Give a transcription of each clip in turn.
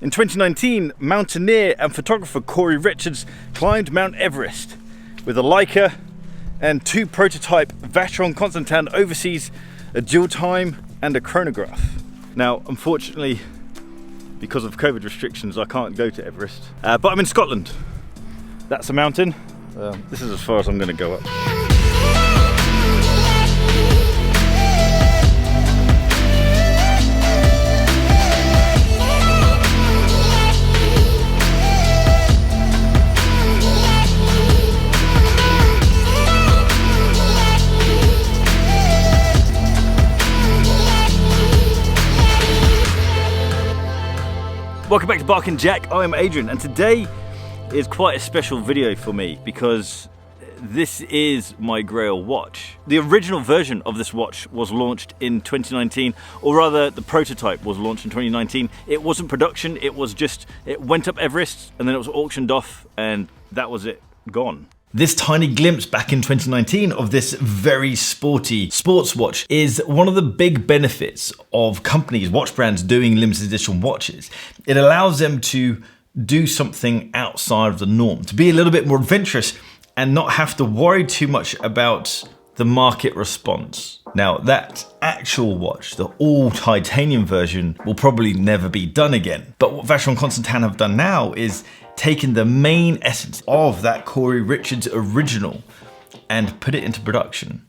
In 2019, mountaineer and photographer Corey Richards climbed Mount Everest with a Leica and 2 prototype Vacheron Constantin overseas, a dual time and a chronograph. Now, unfortunately, because of COVID restrictions, I can't go to Everest, but I'm in Scotland. That's a mountain. This is as far as I'm going to go up. Welcome back to Bark and Jack. I'm Adrian, and today is quite a special video for me because this is my Grail watch. The original version of this watch was launched in 2019, or rather the prototype was launched in 2019. It wasn't production, it went up Everest and then it was auctioned off and that was it, gone. This tiny glimpse back in 2019 of this very sporty sports watch is one of the big benefits of companies, watch brands doing limited edition watches. It allows them to do something outside of the norm, to be a little bit more adventurous and not have to worry too much about the market response. Now, that actual watch, the all titanium version, will probably never be done again. But what Vacheron Constantin have done now is taken the main essence of that Corey Richards original and put it into production.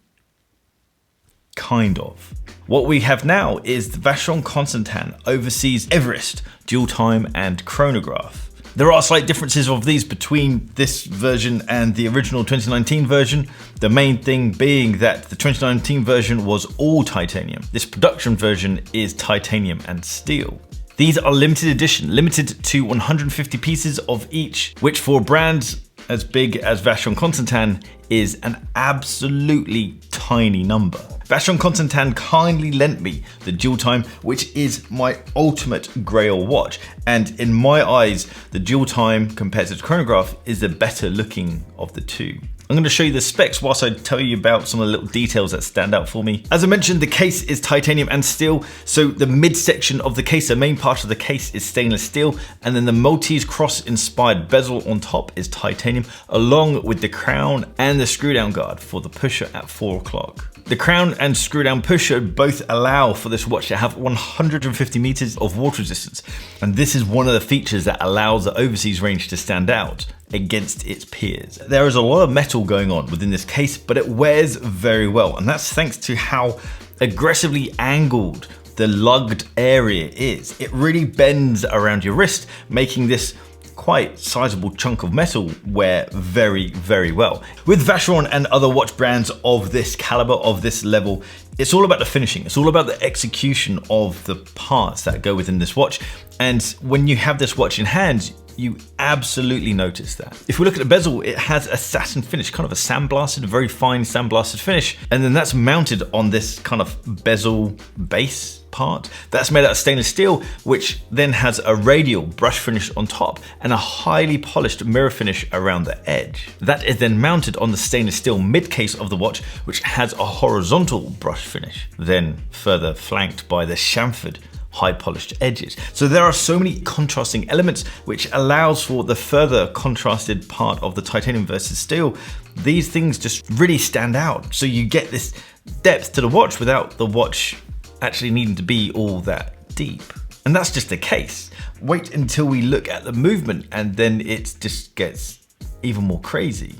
Kind of. What we have now is the Vacheron Constantin overseas Everest dual time and chronograph. There are slight differences of these between this version and the original 2019 version. The main thing being that the 2019 version was all titanium. This production version is titanium and steel. These are limited edition, limited to 150 pieces of each, which for brands as big as Vacheron Constantin is an absolutely tiny number. Vacheron Constantin kindly lent me the dual time, which is my ultimate Grail watch. And in my eyes, the dual time compared to the chronograph is the better looking of the two. I'm going to show you the specs whilst I tell you about some of the little details that stand out for me. As I mentioned, the case is titanium and steel. So the midsection of the case, the main part of the case is stainless steel. And then the Maltese cross inspired bezel on top is titanium, along with the crown and the screw down guard for the pusher at 4 o'clock. The crown and screw down pusher both allow for this watch to have 150 meters of water resistance. And this is one of the features that allows the overseas range to stand out against its peers. There is a lot of metal going on within this case, but it wears very well. And that's thanks to how aggressively angled the lugged area is. It really bends around your wrist, making this quite sizable chunk of metal wear very, very well. With Vacheron and other watch brands of this caliber, of this level, it's all about the finishing. It's all about the execution of the parts that go within this watch. And when you have this watch in hand, you absolutely notice that. If we look at the bezel, it has a satin finish, kind of a sandblasted, a very fine sandblasted finish. And then that's mounted on this kind of bezel base part. That's made out of stainless steel, which then has a radial brush finish on top and a highly polished mirror finish around the edge. That is then mounted on the stainless steel mid case of the watch, which has a horizontal brush finish, then further flanked by the chamfered high polished edges. So there are so many contrasting elements, which allows for the further contrasted part of the titanium versus steel. These things just really stand out. So you get this depth to the watch without the watch actually needing to be all that deep. And that's just the case. Wait until we look at the movement and then it just gets even more crazy.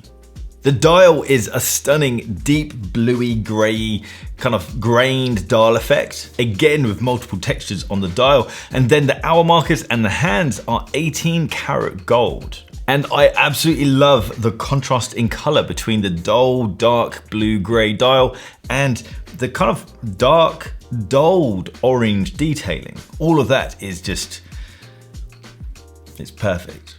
The dial is a stunning deep bluey grey kind of grained dial effect, again with multiple textures on the dial. And then the hour markers and the hands are 18 karat gold. And I absolutely love the contrast in color between the dull dark blue grey dial and the kind of dark dulled orange detailing. All of that is just, it's perfect.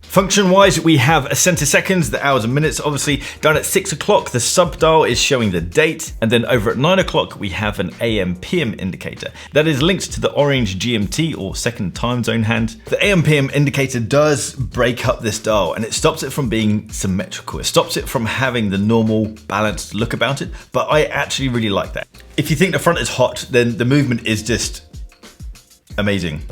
Function wise, we have a center seconds, the hours and minutes. Obviously down at 6 o'clock, the sub dial is showing the date. And then over at 9 o'clock, we have an AM PM indicator that is linked to the orange GMT or second time zone hand. The AM PM indicator does break up this dial and it stops it from being symmetrical. It stops it from having the normal balanced look about it, but I actually really like that. If you think the front is hot, then the movement is just amazing.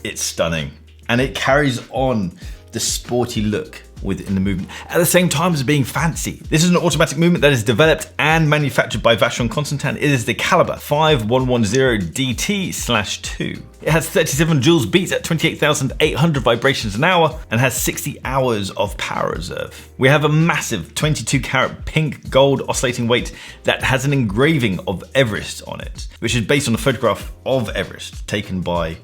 it's stunning. And it carries on the sporty look within the movement, at the same time as being fancy. This is an automatic movement that is developed and manufactured by Vacheron Constantin. It is the caliber 5110DT/2. It has 37 joules beats at 28,800 vibrations an hour and has 60 hours of power reserve. We have a massive 22 karat pink gold oscillating weight that has an engraving of Everest on it, which is based on a photograph of Everest taken by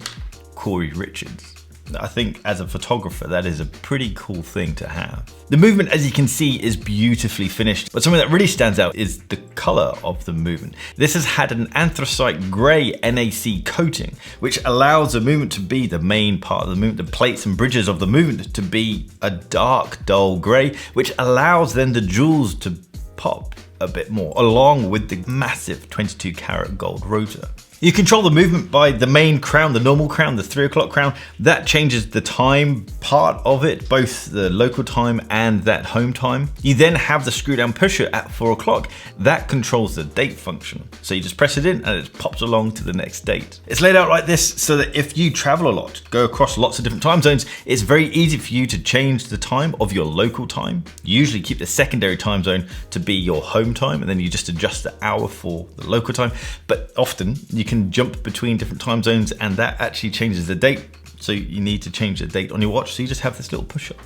Corey Richards. I think as a photographer, that is a pretty cool thing to have. The movement, as you can see, is beautifully finished, but something that really stands out is the color of the movement. This has had an anthracite gray NAC coating, which allows the movement to be the main part of the movement, the plates and bridges of the movement to be a dark, dull gray, which allows then the jewels to pop a bit more, along with the massive 22 karat gold rotor. You control the movement by the main crown, the normal crown, the 3 o'clock crown. That changes the time part of it, both the local time and that home time. You then have the screw down pusher at 4 o'clock. That controls the date function. So you just press it in and it pops along to the next date. It's laid out like this so that if you travel a lot, go across lots of different time zones, it's very easy for you to change the time of your local time. You usually keep the secondary time zone to be your home time, and then you just adjust the hour for the local time. But often you can jump between different time zones and that actually changes the date. So you need to change the date on your watch. So you just have this little push up.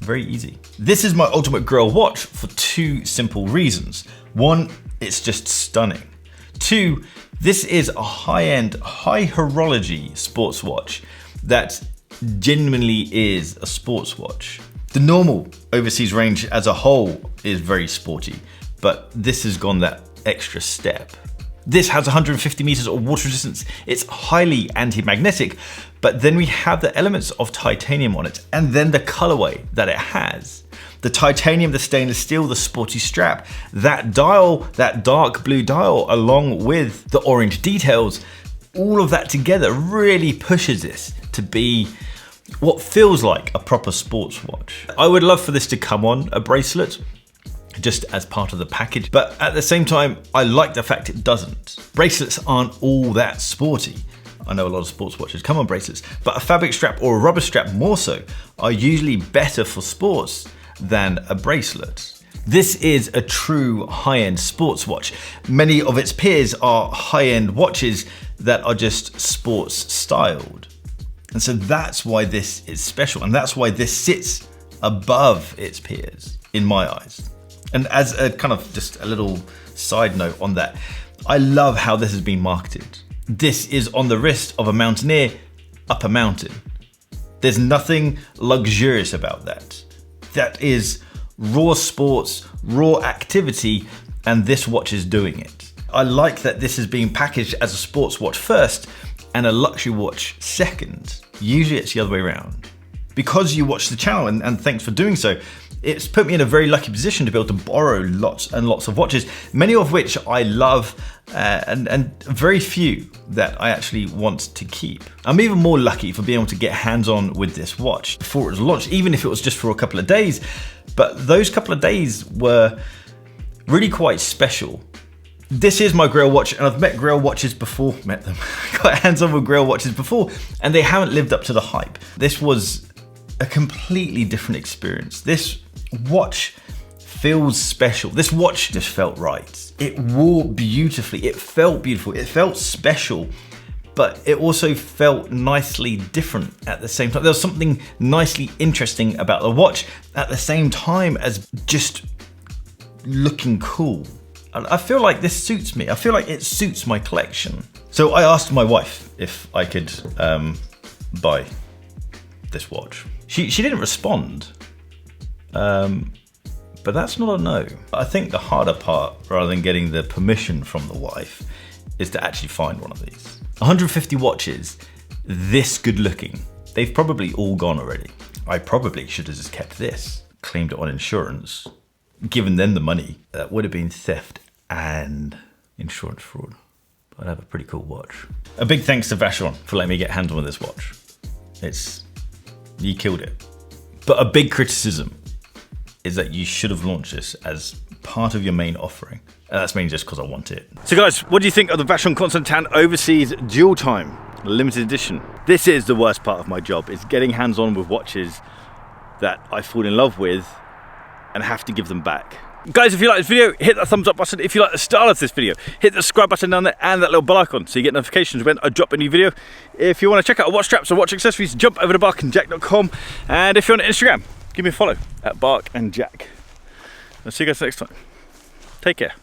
Very easy. This is my ultimate Grail watch for 2 simple reasons. 1, it's just stunning. 2, this is a high-end, high horology sports watch that genuinely is a sports watch. The normal overseas range as a whole is very sporty, but this has gone that extra step. This has 150 meters of water resistance. It's highly anti-magnetic, but then we have the elements of titanium on it, and then the colorway that it has. The titanium, the stainless steel, the sporty strap, that dial, that dark blue dial, along with the orange details, all of that together really pushes this to be what feels like a proper sports watch. I would love for this to come on a bracelet, just as part of the package, but at the same time, I like the fact it doesn't. Bracelets aren't all that sporty. I know a lot of sports watches come on bracelets, but a fabric strap or a rubber strap more so are usually better for sports than a bracelet. This is a true high-end sports watch. Many of its peers are high-end watches that are just sports styled. And so that's why this is special, and that's why this sits above its peers, in my eyes. And as a kind of just a little side note on that, I love how this has been marketed. This is on the wrist of a mountaineer up a mountain. There's nothing luxurious about that. That is raw sports, raw activity, and this watch is doing it. I like that this is being packaged as a sports watch first and a luxury watch second. Usually it's the other way around. Because you watch the channel, and thanks for doing so, it's put me in a very lucky position to be able to borrow lots and lots of watches, many of which I love and very few that I actually want to keep. I'm even more lucky for being able to get hands-on with this watch before it was launched, even if it was just for a couple of days. But those couple of days were really quite special. This is my Grail watch, and I've got hands-on with Grail watches before, and they haven't lived up to the hype. This was a completely different experience. This watch feels special. This watch just felt right. It wore beautifully. It felt beautiful. It felt special, but it also felt nicely different at the same time. There was something nicely interesting about the watch at the same time as just looking cool. And I feel like this suits me. I feel like it suits my collection. So I asked my wife if I could buy this watch. She didn't respond, but that's not a no. I think the harder part, rather than getting the permission from the wife, is to actually find one of these. 150 watches, this good looking. They've probably all gone already. I probably should have just kept this, claimed it on insurance, given them the money. That would have been theft and insurance fraud. But I'd have a pretty cool watch. A big thanks to Vacheron for letting me get hands on with this watch. You killed it. But a big criticism. is that you should have launched this as part of your main offering. And that's mainly just because I want it. So guys, what do you think of the Vacheron Constantin Overseas Dual Time Limited Edition? This is the worst part of my job, is getting hands-on with watches that I fall in love with and have to give them back. Guys, if you like this video, hit that thumbs up button. If you like the style of this video, hit the subscribe button down there and that little bell icon so you get notifications when I drop a new video. If you want to check out watch straps or watch accessories, jump over to barkandjack.com. And if you're on Instagram, give me a follow at barkandjack. I'll see you guys next time. Take care.